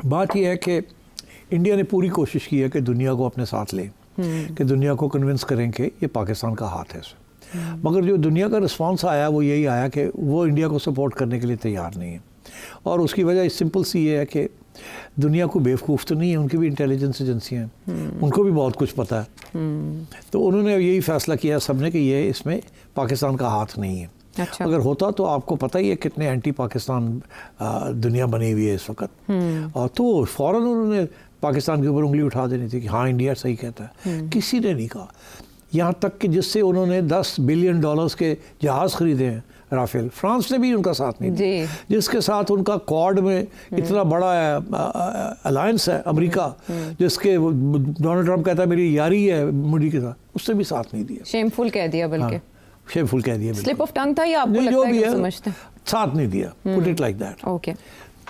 बात यह है कि इंडिया ने पूरी कोशिश की है कि दुनिया को अपने साथ लें, कि दुनिया को कन्विंस करें कि ये पाकिस्तान का हाथ है इसमें। मगर जो दुनिया का रिस्पांस आया वो यही आया कि वो इंडिया को सपोर्ट करने के लिए तैयार नहीं है। और उसकी वजह सिंपल सी ये है कि दुनिया को बेवकूफ़ तो नहीं है, उनकी भी इंटेलिजेंस एजेंसियाँ हैं, उनको भी बहुत कुछ पता है। तो उन्होंने यही फैसला किया सबने कि ये इसमें पाकिस्तान का हाथ नहीं है। अच्छा। अगर होता तो आपको पता ही है कितने एंटी पाकिस्तान दुनिया बनी हुई है इस वक्त। और तो फ़ौरन उन्होंने पाकिस्तान के ऊपर उंगली उठा देनी थी कि हाँ इंडिया सही कहता है। किसी ने नहीं कहा, यहाँ तक कि जिससे उन्होंने $10 बिलियन के जहाज़ खरीदे हैं राफेल, फ्रांस ने भी उनका साथ नहीं दिया, जिसके साथ उनका क्वाड में इतना बड़ा अलायंस है अमेरिका, जिसके डोनाल्ड ट्रंप कहता है मेरी यारी है मोदी के साथ, उसने भी साथ नहीं दिया। शेमफुल कह दिया, बल्कि शेमफुल कह दिया, स्लिप ऑफ टंग था या आपको लगता है कि समझते हैं? साथ नहीं दिया, put it like that. Okay,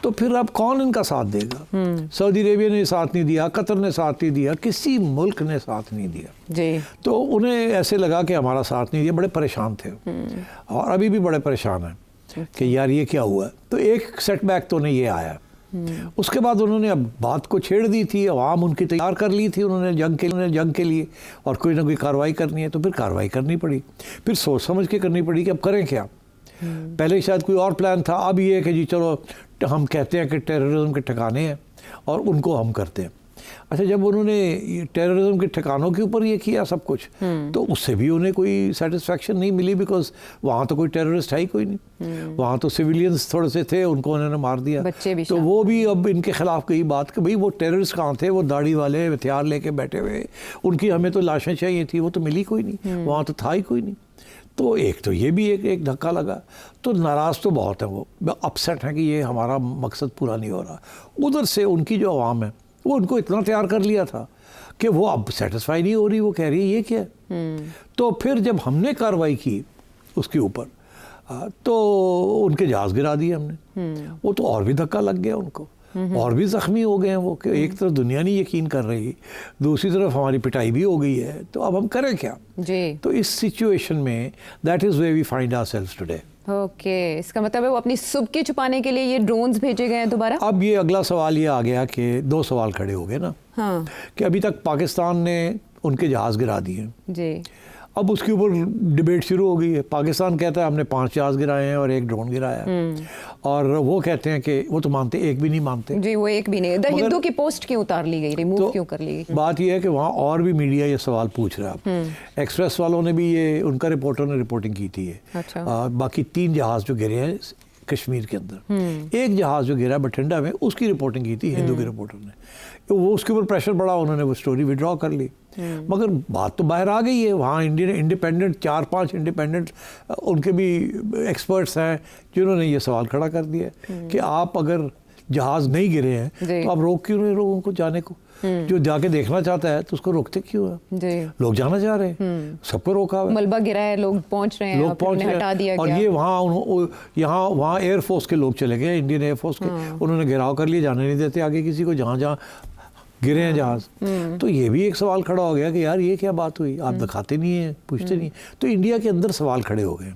तो फिर अब कौन इनका साथ देगा? सऊदी अरेबिया ने साथ नहीं दिया, कतर ने साथ नहीं दिया, किसी मुल्क ने साथ नहीं दिया जी। तो उन्हें ऐसे लगा कि हमारा साथ नहीं दिया, बड़े परेशान थे और अभी भी बड़े परेशान हैं कि यार ये क्या हुआ। तो एक सेटबैक तो उन्हें ये आया। उसके बाद उन्होंने अब बात को छेड़ दी थी, अवाम उनकी तैयार कर ली थी उन्होंने जंग के लिए, और कोई ना कोई कार्रवाई करनी है तो फिर कार्रवाई करनी पड़ी, फिर सोच समझ के करनी पड़ी कि अब करें क्या। पहले शायद कोई और प्लान था, अब ये है कि जी चलो हम कहते हैं कि टेररिज्म के ठिकाने हैं और उनको हम करते हैं। अच्छा, जब उन्होंने टेररिज्म के ठिकानों के ऊपर ये किया सब कुछ, तो उससे भी उन्हें कोई सेटिस्फेक्शन नहीं मिली, बिकॉज वहाँ तो कोई टेररिस्ट है ही कोई नहीं, वहाँ तो सिविलियंस थोड़े से थे, उनको उन्होंने मार दिया। बच्चे भी तो वो भी अब इनके खिलाफ कही बात कि भाई वो टेररिस्ट कहाँ थे, वो दाढ़ी वाले हथियार लेके बैठे हुए, उनकी हमें तो लाशें चाहिए थी, वो तो मिली कोई नहीं, वहाँ तो था ही कोई नहीं। तो एक तो ये भी एक धक्का लगा, तो नाराज़ तो बहुत है, वो अपसेट है कि ये हमारा मकसद पूरा नहीं हो रहा। उधर से उनकी जो आवाम है वो उनको इतना तैयार कर लिया था कि वो अब सेटिस्फाई नहीं हो रही, वो कह रही है ये क्या है। तो फिर जब हमने कार्रवाई की उसके ऊपर तो उनके जहाज़ गिरा दिए हमने, वो तो और भी धक्का लग गया उनको, और भी ज़ख्मी हो गए हैं वो कि एक तरफ दुनिया नहीं यकीन कर रही, दूसरी तरफ हमारी पिटाई भी हो गई है, तो अब हम करें क्या जी। तो इस सिचुएशन में that is where we find ourselves today. Okay, इसका मतलब है वो अपनी सुबकी छुपाने के लिए ये ड्रोन्स भेजे गए हैं दोबारा। अब ये अगला सवाल ये आ गया कि दो सवाल खड़े हो गए ना, हाँ। कि अभी तक पाकिस्तान ने उनके जहाज़ गिरा दिए जी, अब उसके ऊपर डिबेट शुरू हो गई है। पाकिस्तान कहता है हमने 5 जहाज़ गिराए हैं और 1 ड्रोन गिराया है, और वो कहते हैं कि वो तो मानते, एक भी नहीं मानते जी, वो एक भी नहीं। द हिंदू की पोस्ट क्यों उतार ली गई, रिमूव क्यों कर ली गई? बात ये है कि वहाँ और भी मीडिया ये सवाल पूछ रहा है। एक्सप्रेस वालों ने भी ये, उनका रिपोर्टर ने रिपोर्टिंग की थी। अच्छा। बाकी 3 जहाज़ जो गिरे हैं कश्मीर के अंदर, एक जहाज़ जो गिरा बठिंडा में, उसकी रिपोर्टिंग की थी हिंदू के रिपोर्टर ने, तो वो उसके ऊपर प्रेशर बढ़ा, उन्होंने वो स्टोरी विड्रॉ कर ली। मगर बात तो बाहर आ गई है, वहाँ इंडिपेंडेंट 4-5 इंडिपेंडेंट उनके भी एक्सपर्ट्स हैं जिन्होंने ये सवाल खड़ा कर दिया कि आप अगर जहाज़ नहीं गिरे हैं तो आप रोक क्यों रहे लोगों को जाने को? जो जाके देखना चाहता है तो उसको रोकते क्यों है? लोग जाना चाह रहे हैं, सबको रोका है, मलबा गिरा है, लोग पहुंच रहे हैं, लोग पहुंच रहे हैं, हटा दिया और ये वहाँ एयरफोर्स के लोग चले गए, इंडियन एयरफोर्स के, उन्होंने घेराव कर लिए, जाने नहीं देते आगे किसी को, जहाँ गिरे हैं जहाज़। तो ये भी एक सवाल खड़ा हो गया कि यार ये क्या बात हुई, आप दिखाते नहीं हैं, पूछते नहीं। तो इंडिया के अंदर सवाल खड़े हो गए।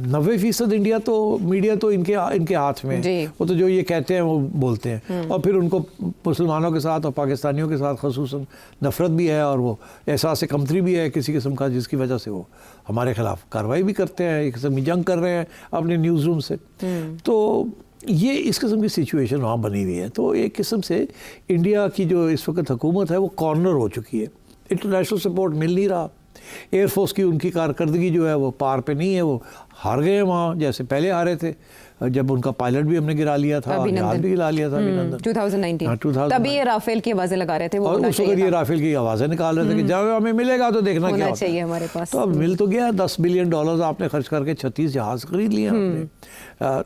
90% इंडिया तो मीडिया तो इनके हाथ में, वो तो जो ये कहते हैं वो बोलते हैं, और फिर उनको मुसलमानों के साथ और पाकिस्तानियों के साथ खसूसन नफरत भी है, और वो एहसास कमतरी भी है किसी किस्म का, जिसकी वजह से वो हमारे खिलाफ कार्रवाई भी करते हैं, एक किस्म की जंग कर रहे हैं अपने न्यूज़ रूम से। तो ये इस किस्म की सिचुएशन वहाँ बनी हुई है। तो एक किस्म से इंडिया की जो इस वक्त हुकूमत है वो कॉर्नर हो चुकी है, इंटरनेशनल सपोर्ट मिल नहीं रहा, एयरफोर्स की उनकी कारकर्दगी जो है वो पार पे नहीं है, वो हार गए वहाँ जैसे पहले हारे थे, जब उनका पायलट भी हमने गिरा लिया था, जहाज भी गिरा लिया था अभिनंदन 2019। तभी ये राफेल की आवाज़ें लगा रहे थे, वो और उस वक्त ये राफेल की आवाज़ें निकाल रहे थे कि जब हमें मिलेगा तो देखना क्या होता है हमारे पास। तो अब मिल तो गया, $10 बिलियन आपने खर्च करके 36 जहाज खरीद लिए आपने,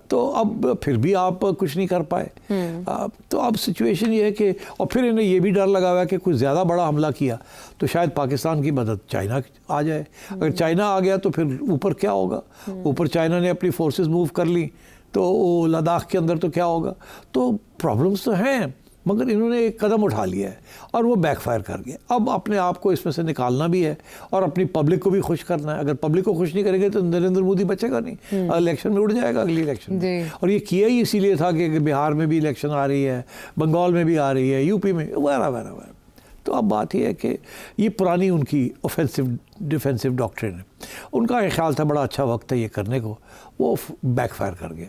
तो अब फिर भी आप कुछ नहीं कर पाए। तो अब सिचुएशन ये है कि, और फिर इन्हें ये भी डर लगा हुआ है कि कुछ ज़्यादा बड़ा हमला किया तो शायद पाकिस्तान की मदद चाइना आ जाए, अगर चाइना आ गया तो फिर ऊपर क्या होगा, ऊपर चाइना ने अपनी फोर्सेस मूव कर ली तो लद्दाख के अंदर तो क्या होगा। तो प्रॉब्लम्स तो हैं, मगर इन्होंने एक कदम उठा लिया है और वो बैकफायर कर गया। अब अपने आप को इसमें से निकालना भी है और अपनी पब्लिक को भी खुश करना है। अगर पब्लिक को खुश नहीं करेंगे तो नरेंद्र मोदी बचेगा नहीं, इलेक्शन में उड़ जाएगा अगली इलेक्शन में। और ये किया ही इसीलिए था कि बिहार में भी इलेक्शन आ रही है, बंगाल में भी आ रही है, यूपी में, वगैरह वगैरह वगैरह। तो अब बात यह है कि ये पुरानी उनकी ऑफेंसिव डिफेंसिव डॉक्ट्रिन है। उनका एक ख्याल था बड़ा अच्छा वक्त है ये करने को, वो बैकफायर कर गया।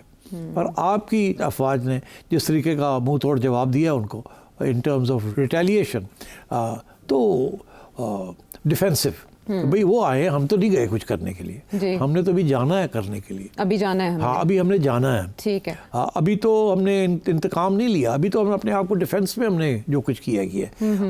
और आपकी अफवाज ने जिस तरीके का मुंह तोड़ जवाब दिया उनको इन टर्म्स ऑफ रिटेलिएशन, तो डिफेंसिव, भाई वो आए, हम तो नहीं गए कुछ करने के लिए, हमने तो अभी जाना है करने के लिए, अभी जाना है, हाँ अभी हमने जाना है, ठीक है। हाँ अभी तो हमने इंतकाम नहीं लिया, अभी तो हमने अपने आप को डिफेंस में हमने जो कुछ किया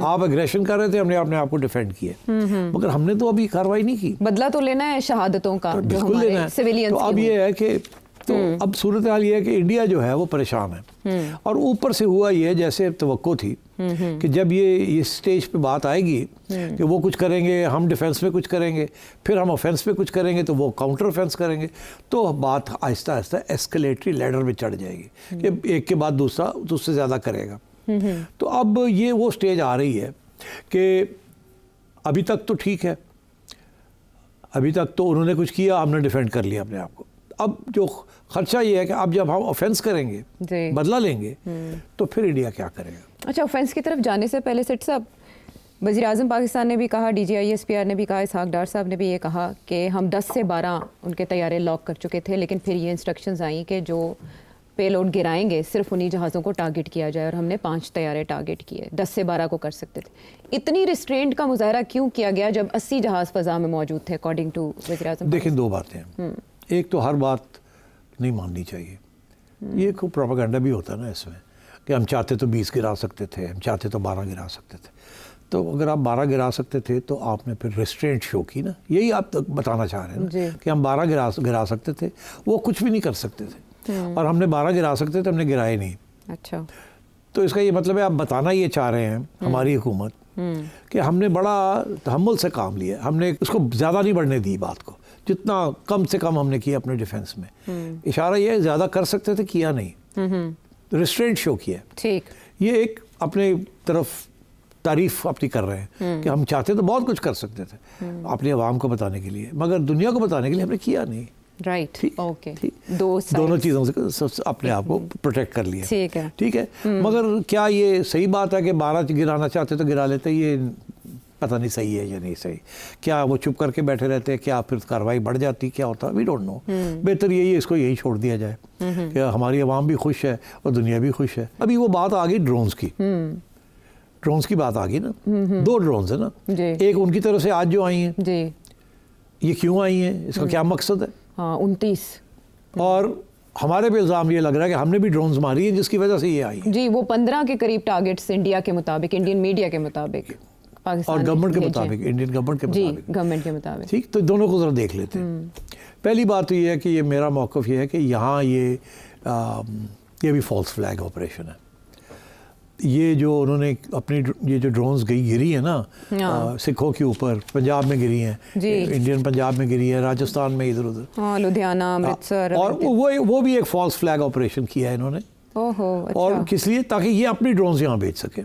आप एग्रेशन कर रहे थे, हमने अपने आप को डिफेंड किया, मगर हमने तो अभी कार्रवाई नहीं की। बदला तो लेना है शहादतों का, बिल्कुल लेना है। सिविलियंस। तो अब ये है कि तो अब सूरत हाल ये है कि इंडिया जो है वो परेशान है, और ऊपर से हुआ ये जैसे तवक्को थी कि जब ये इस स्टेज पे बात आएगी कि वो कुछ करेंगे, हम डिफेंस में कुछ करेंगे, फिर हम ऑफेंस में कुछ करेंगे, तो वो काउंटर ऑफेंस करेंगे, तो बात आहिस्ता आहिस्ता एस्केलेटरी लैडर में चढ़ जाएगी कि एक के बाद दूसरा उससे ज़्यादा करेगा। तो अब ये वो स्टेज आ रही है कि अभी तक तो ठीक है, अभी तक तो उन्होंने कुछ किया, हमने डिफेंड कर लिया अपने आप को। अब जो खर्चा ये है कि अब जब हम ऑफेंस करेंगे, बदला लेंगे, तो फिर इंडिया क्या करेगा। अच्छा, ऑफेंस की तरफ जाने से पहले सेठ साहब, वज़ीर आज़म पाकिस्तान ने भी कहा, DGISPR ने भी कहा, इसहाक डार साहब ने भी ये कहा कि हम 10 से 12 उनके तैयारे लॉक कर चुके थे, लेकिन फिर ये इंस्ट्रक्शंस आई कि जो पेलोड गिराएंगे सिर्फ उन्हीं जहाज़ों को टारगेट किया जाए, और हमने 5 तैयारे टारगेट किए, 10 से 12 को कर सकते थे। इतनी रिस्ट्रेंट का मुजाहरा क्यों किया गया जब 80 जहाज़ फ़ज़ा में मौजूद थे अकॉर्डिंग टू वज़ीर आज़म? देखिए, दो बातें हैं। एक तो हर बात नहीं माननी चाहिए, ये कोई प्रोपेगेंडा भी होता है ना इसमें, कि हम चाहते तो 20 गिरा सकते थे, हम चाहते तो 12 गिरा सकते थे। तो अगर आप 12 गिरा सकते थे तो आपने फिर रेस्ट्रेंट शो की ना, यही आप बताना चाह रहे हैं ना कि हम 12 गिरा सकते थे, वो कुछ भी नहीं कर सकते थे, और हमने 12 गिरा सकते थे, हमने गिराए नहीं। अच्छा, तो इसका ये मतलब है आप बताना ये चाह रहे हैं हमारी हुकूमत कि हमने बड़ा तहम्मुल से काम लिया, हमने उसको ज़्यादा नहीं बढ़ने दी बात को, जितना कम से कम हमने किया अपने डिफेंस में। इशारा ये है ज़्यादा कर सकते थे, किया नहीं, रिस्ट्रेंट शो किया। ठीक, ये एक अपने तरफ तारीफ अपनी कर रहे हैं कि हम चाहते तो बहुत कुछ कर सकते थे अपनी आवाम को बताने के लिए, मगर दुनिया को बताने के लिए हमने किया नहीं। राइट, ओके, दोनों चीज़ों से अपने आप को प्रोटेक्ट कर लिया। ठीक है, ठीक है। मगर क्या ये सही बात है कि 12 गिराना चाहते तो गिरा लेते? ये पता नहीं सही है या नहीं सही। क्या वो चुप करके बैठे रहते हैं, क्या फिर कार्रवाई बढ़ जाती, क्या होता, वी डोंट नो। बेहतर यही है इसको यही छोड़ दिया जाए कि हमारी आवाम भी खुश है और दुनिया भी खुश है। अभी वो बात आ गई ड्रोन्स की, ड्रोन्स की बात आ गई ना। 2 ड्रोन्स है ना, एक उनकी तरफ से आज जो आई हैं, ये क्यों आई हैं, इसका क्या मकसद है? 29 और हमारे पे इल्ज़ाम ये लग रहा है कि हमने भी ड्रोन्स मारी है जिसकी वजह से ये आई है। जी, वो 15 के करीब टारगेट्स इंडिया के मुताबिक, इंडियन मीडिया के मुताबिक, और गवर्नमेंट के मुताबिक, इंडियन गवर्नमेंट के मुताबिक, गवर्नमेंट के मुताबिक। ठीक, तो दोनों को ज़रा देख लेते हैं। पहली बात तो ये है कि ये मेरा मौक़िफ़ ये है कि यहाँ ये भी फॉल्स फ्लैग ऑपरेशन है। ये जो उन्होंने अपनी ये जो ड्रोन्स गिरी है ना सिखों के ऊपर, पंजाब में गिरी हैं, इंडियन पंजाब में गिरी है, राजस्थान में इधर उधर, लुधियाना, अमृतसर, और वो भी एक फॉल्स फ्लैग ऑपरेशन किया है इन्होंने। ओहो, अच्छा। और किस लिए? ताकि ये अपनी ड्रोन्स यहाँ भेज सकें।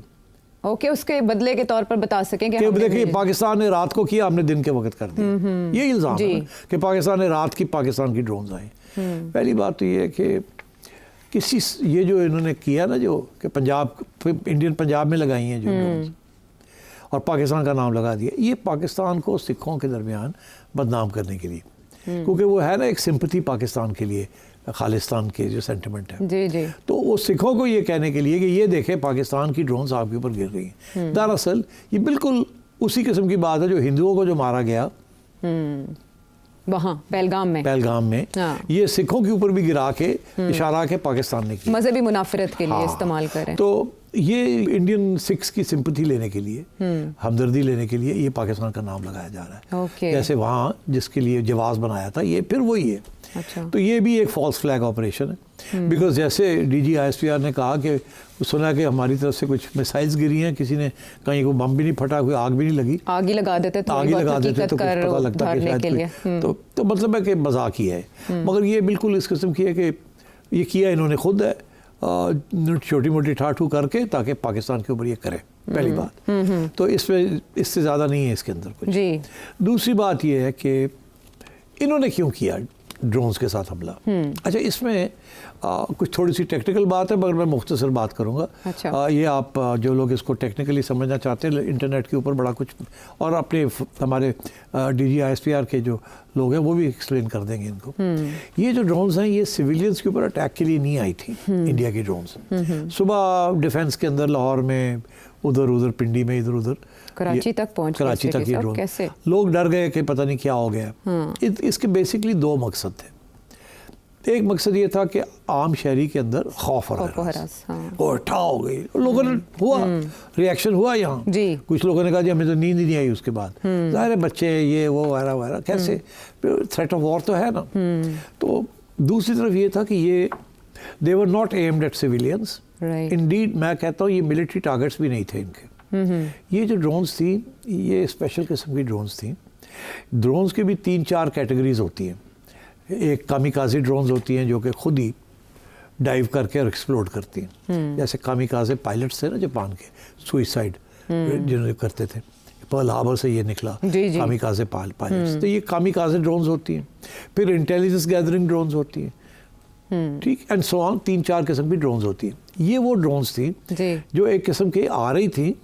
ओके, उसके बदले के तौर पर बता सकें कि देखिए पाकिस्तान ने रात को किया, हमने दिन के वक्त कर दिया, ये इल्ज़ाम है कि पाकिस्तान ने रात की पाकिस्तान की ड्रोन्स आई। पहली बात तो ये है कि किसी ये जो इन्होंने किया ना, जो कि पंजाब, इंडियन पंजाब में लगाई हैं जो ड्रोन्स, और पाकिस्तान का नाम लगा दिया, ये पाकिस्तान को सिखों के दरमियान बदनाम करने के लिए, क्योंकि वो है ना एक सिंपथी पाकिस्तान के लिए, खालिस्तान के जो सेंटिमेंट है, जी, तो वो सिखों को ये कहने के लिए कि ये देखें पाकिस्तान की ड्रोन्स आपके ऊपर गिर रही हैं। दरअसल ये बिल्कुल उसी किस्म की बात है जो हिंदुओं को जो मारा गया वहाँ पहलगाम में, ये सिखों के ऊपर भी गिरा के इशारा के पाकिस्तान ने किया, मजहबी मुनाफरत के लिए इस्तेमाल करें। तो ये इंडियन सिख्स की सिंपथी लेने के लिए, हमदर्दी लेने के लिए ये पाकिस्तान का नाम लगाया जा रहा है। जैसे वहाँ जिसके लिए जवाज बनाया था, ये फिर वही है। अच्छा। तो ये भी एक फॉल्स फ्लैग ऑपरेशन है, बिकॉज जैसे DGISPR ने कहा कि सुना कि हमारी तरफ से कुछ मिसाइल्स गिरी हैं, किसी ने कहीं को बम भी नहीं फटा, कोई आग भी नहीं लगी, आग ही लगा देते तो कुछ पता लगता है तो मतलब है कि मजाक ही है। मगर ये बिल्कुल इस किस्म की है कि ये किया इन्होंने खुद है, छोटी मोटी ठाठू करके ताकि पाकिस्तान के ऊपर ये करे, पहली बात। तो इससे ज़्यादा नहीं है इसके अंदर कुछ जी। दूसरी बात ये है कि इन्होंने क्यों किया ड्रोन्स के साथ हमला। अच्छा, इसमें कुछ थोड़ी सी टेक्निकल बात है मगर मैं मुख्तसर बात करूंगा। अच्छा। ये आप जो लोग इसको टेक्निकली समझना चाहते हैं, इंटरनेट के ऊपर बड़ा कुछ, और अपने हमारे DGISPR के जो लोग हैं वो भी एक्सप्लेन कर देंगे इनको। ये जो ड्रोन्स हैं ये सिविलियंस के ऊपर अटैक के लिए नहीं आई थी, इंडिया की ड्रोन्स। सुबह डिफेंस के अंदर लाहौर में, उधर पिंडी में, इधर उधर कराची तक पहुंच, कराची तक ये ड्रोन कैसे लोग डर गए कि पता नहीं क्या हो गया। इसके बेसिकली दो मकसद थे। एक मकसद ये था कि आम शहरी के अंदर खौफ और ठा हो गई, लोगों ने हुआ रिएक्शन हुआ यहाँ। कुछ लोगों ने कहा जी हमें तो नींद ही नहीं आई उसके बाद। ज़ाहिर है बच्चे ये वो वगैरह वगैरह, कैसे थ्रेट ऑफ वॉर तो है ना। तो दूसरी तरफ ये था कि ये they were not aimed at civilians. Indeed मैं कहता हूँ ये मिलिट्री टारगेट्स भी नहीं थे इनके। ये जो ड्रोन्स थी ये स्पेशल किस्म की ड्रोन्स थी। ड्रोन्स की भी 3-4 कैटेगरीज होती हैं। एक कामिकाज़े ड्रोन्स होती हैं जो कि खुद ही डाइव करके और एक्सप्लोड करती हैं, जैसे कामिकाज़े पायलट्स थे ना जापान के, सुइसाइड जिन्होंने करते थे, पर्ल हार्बर से ये निकला कामिकाज़े पायलट्स। तो ये कामिकाज़े ड्रोन्स होती हैं। फिर इंटेलिजेंस गैदरिंग ड्रोन्स होती हैं, ठीक, एंड सो ऑन। 3-4 किस्म की ड्रोन्स होती हैं। ये वो ड्रोन्स थी जो एक किस्म की आ रही थी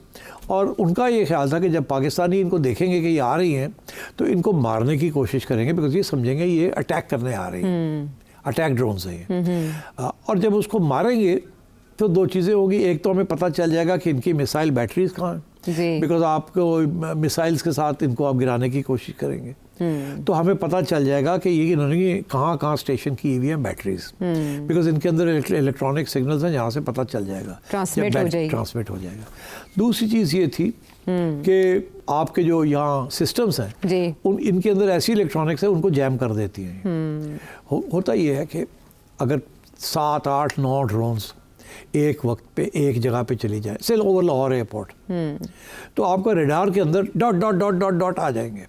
और उनका ये ख्याल था कि जब पाकिस्तानी इनको देखेंगे कि ये आ रही हैं तो इनको मारने की कोशिश करेंगे, बिकॉज ये समझेंगे ये अटैक करने आ रही हैं, अटैक ड्रोन्स हैं ये। और जब उसको मारेंगे तो दो चीज़ें होगी। एक तो हमें पता चल जाएगा कि इनकी मिसाइल बैटरीज कहाँ हैं, बिकॉज आपको मिसाइल्स के साथ इनको आप गिराने की कोशिश करेंगे तो हमें पता चल जाएगा कि ये इन्होंने कहाँ स्टेशन की हुई है बैटरीज, बिकॉज इनके अंदर इलेक्ट्रॉनिक सिग्नल्स हैं, जहाँ से पता चल जाएगा, ट्रांसमिट हो जाएगा। दूसरी चीज़ ये थी कि आपके जो यहाँ सिस्टम्स हैं इनके अंदर ऐसी इलेक्ट्रॉनिक्स है उनको जैम कर देती हैं। होता ये है कि अगर 7-8-9 ड्रोन्स एक वक्त पे एक जगह पे चली जाए, से ओवर लाहौर एयरपोर्ट, तो आपका रडार के अंदर dot dot dot dot dot आ जाएंगे।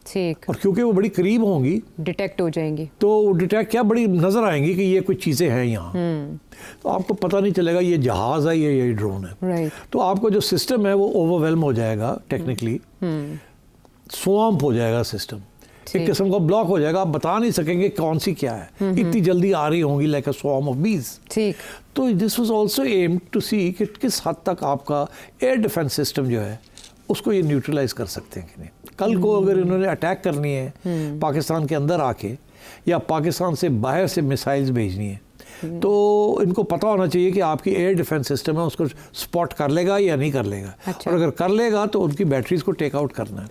ठीक। और क्योंकि वो बड़ी करीब होंगी, डिटेक्ट हो जाएंगी, तो डिटेक्ट क्या बड़ी नजर आएंगी कि ये कुछ चीजें हैं यहाँ। तो आपको पता नहीं चलेगा ये जहाज है या ये ड्रोन है। तो आपको जो सिस्टम है वो ओवरवेलम हो जाएगा, टेक्निकली स्वैम्प हो जाएगा सिस्टम, एक किस्म का ब्लॉक हो जाएगा। आप बता नहीं सकेंगे कौन सी क्या है, इतनी जल्दी आ रही होंगी, लाइक अ स्वैर्म ऑफ बीज। ठीक। तो this was also aimed to see कि किस हद तक आपका एयर डिफेंस सिस्टम जो है उसको ये न्यूट्रलाइज कर सकते हैं कि नहीं। कल को अगर इन्होंने अटैक करनी है पाकिस्तान के अंदर आके या पाकिस्तान से बाहर से मिसाइल्स भेजनी है तो इनको पता होना चाहिए कि आपकी एयर डिफेंस सिस्टम है उसको स्पॉट कर लेगा या नहीं कर लेगा। और अगर कर लेगा तो उनकी बैटरीज को टेक आउट करना है।